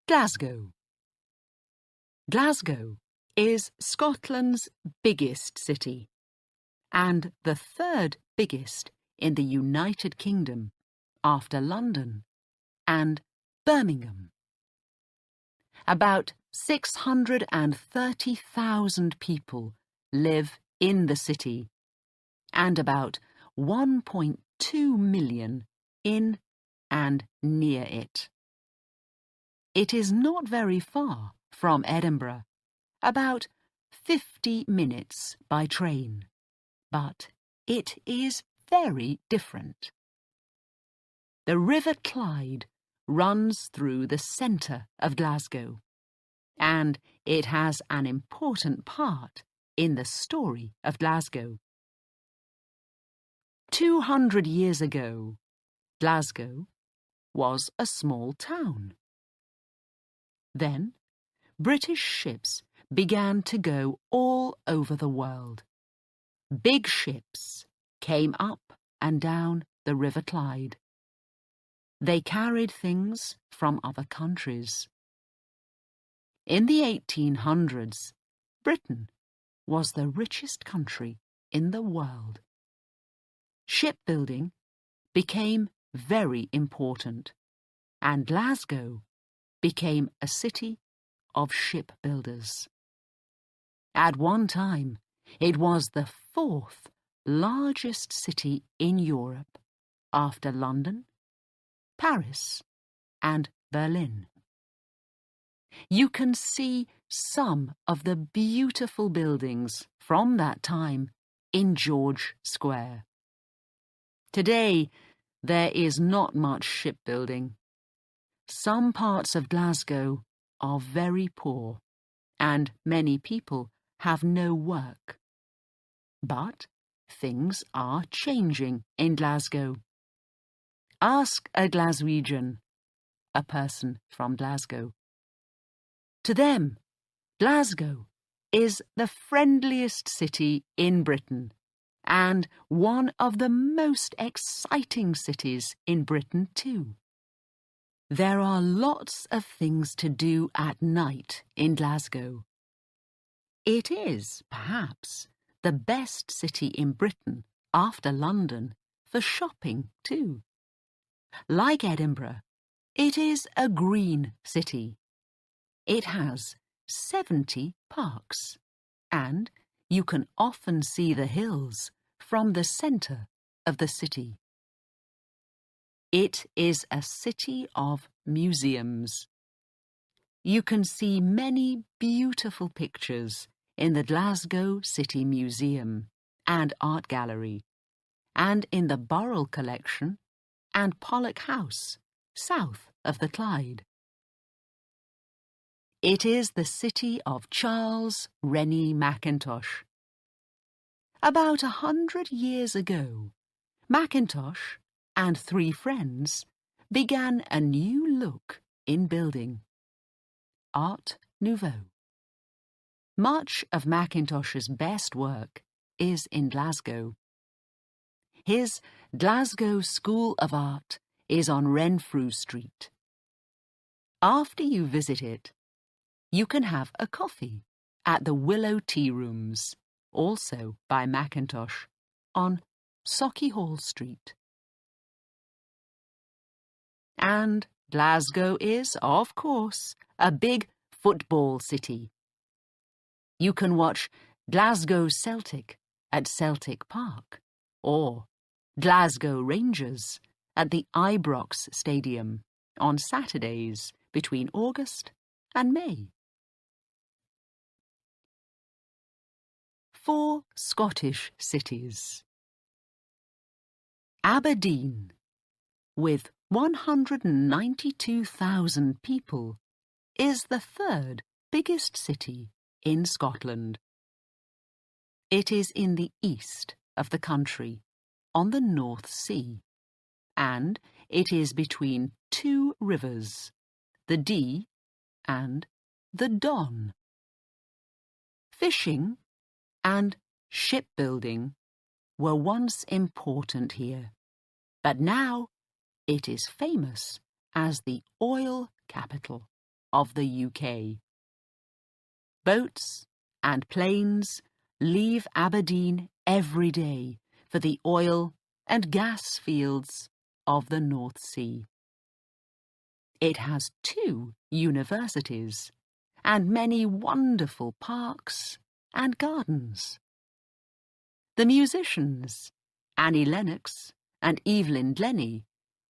Glasgow. Glasgow is Scotland's biggest city and the third biggest in the United Kingdom after London and Birmingham. About 630,000 people live in the city and about 1.2 million in and near it. It is not very far from Edinburgh, about 50 minutes by train, but it is very different. The River Clyde runs through the centre of Glasgow, and it has an important part in the story of Glasgow. 200 years ago, Glasgow was a small town. Then, British ships began to go all over the world. Big ships came up and down the River Clyde. They carried things from other countries. In the 1800s, Britain was the richest country in the world. Shipbuilding became very important, and Glasgow became a city of shipbuilders. At one time, it was the fourth largest city in Europe after London, Paris, and Berlin. You can see some of the beautiful buildings from that time in George Square. Today, there is not much shipbuilding. Some parts of Glasgow are very poor, and many people have no work. But things are changing in Glasgow. Ask a Glaswegian, a person from Glasgow. To them, Glasgow is the friendliest city in Britain and one of the most exciting cities in Britain too. There are lots of things to do at night in Glasgow. It is, perhaps, the best city in Britain after London for shopping too. Like Edinburgh, it is a green city. It has 70 parks, and you can often see the hills from the centre of the city. It is a city of museums. You can see many beautiful pictures in the Glasgow City Museum and Art Gallery, and in the Burrell Collection and Pollock House, south of the Clyde. It is the city of Charles Rennie Mackintosh. About 100 years ago, Mackintosh and 3 friends began a new look in building: Art Nouveau. Much of Mackintosh's best work is in Glasgow. His Glasgow School of Art is on Renfrew Street. After you visit it, you can have a coffee at the Willow Tea Rooms, also by Mackintosh, on Sauchiehall Street. And Glasgow is, of course, a big football city. You can watch Glasgow Celtic at Celtic Park, or Glasgow Rangers at the Ibrox Stadium on Saturdays between August and May. 4 Scottish cities. Aberdeen, with 192,000 people, is the third biggest city in Scotland. It is in the east of the country, on the North Sea, and it is between 2 rivers, the Dee and the Don. Fishing and shipbuilding were once important here, but now it is famous as the oil capital. of the UK. Boats and planes leave Aberdeen every day for the oil and gas fields of the North Sea. It has 2 universities and many wonderful parks and gardens. The musicians, Annie Lennox and Evelyn Glennie,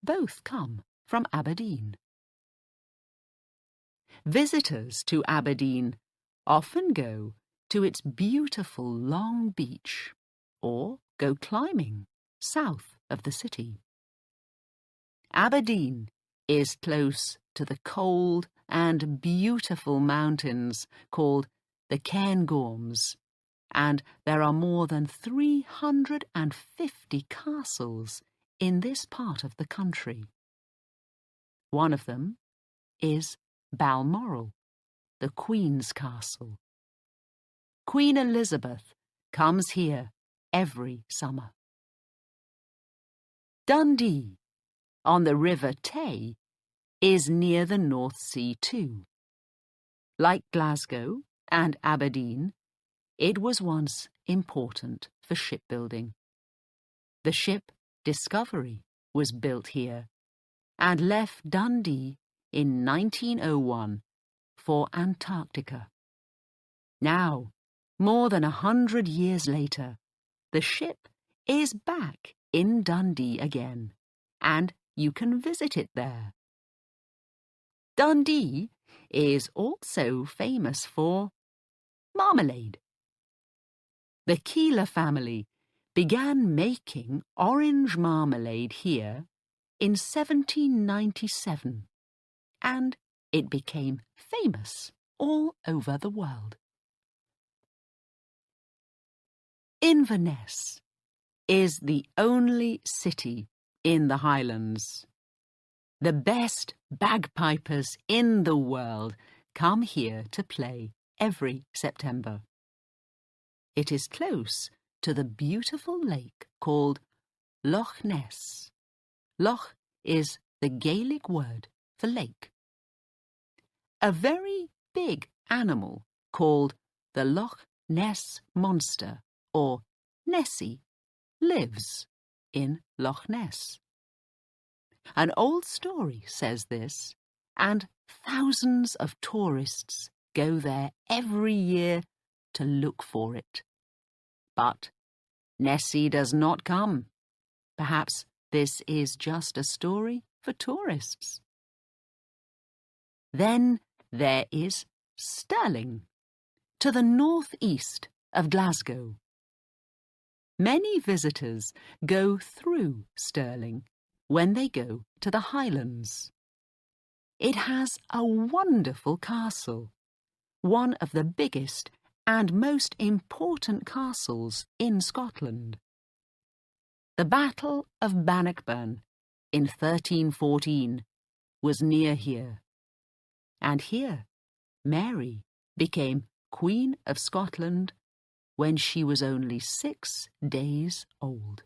both come from Aberdeen. Visitors to Aberdeen often go to its beautiful long beach or go climbing south of the city. Aberdeen is close to the cold and beautiful mountains called the Cairngorms, and there are more than 350 castles in this part of the country. One of them is Balmoral, the Queen's Castle. Queen Elizabeth comes here every summer. Dundee, on the River Tay, is near the North Sea too. Like Glasgow and Aberdeen, it was once important for shipbuilding. The ship Discovery was built here and left Dundee in 1901 for Antarctica. Now, more than 100 years later, the ship is back in Dundee again, and you can visit it there. Dundee is also famous for marmalade. The Keeler family began making orange marmalade here in 1797, and it became famous all over the world. Inverness is the only city in the Highlands. The best bagpipers in the world come here to play every September. It is close to the beautiful lake called Loch Ness. Loch is the Gaelic word for lake. A very big animal called the Loch Ness Monster, or Nessie, lives in Loch Ness. An old story says this, and thousands of tourists go there every year to look for it. But Nessie does not come. Perhaps this is just a story for tourists. Then there is Stirling, to the northeast of Glasgow. Many visitors go through Stirling when they go to the Highlands. It has a wonderful castle, one of the biggest and most important castles in Scotland. The Battle of Bannockburn in 1314 was near here, and here Mary became Queen of Scotland when she was only 6 days old.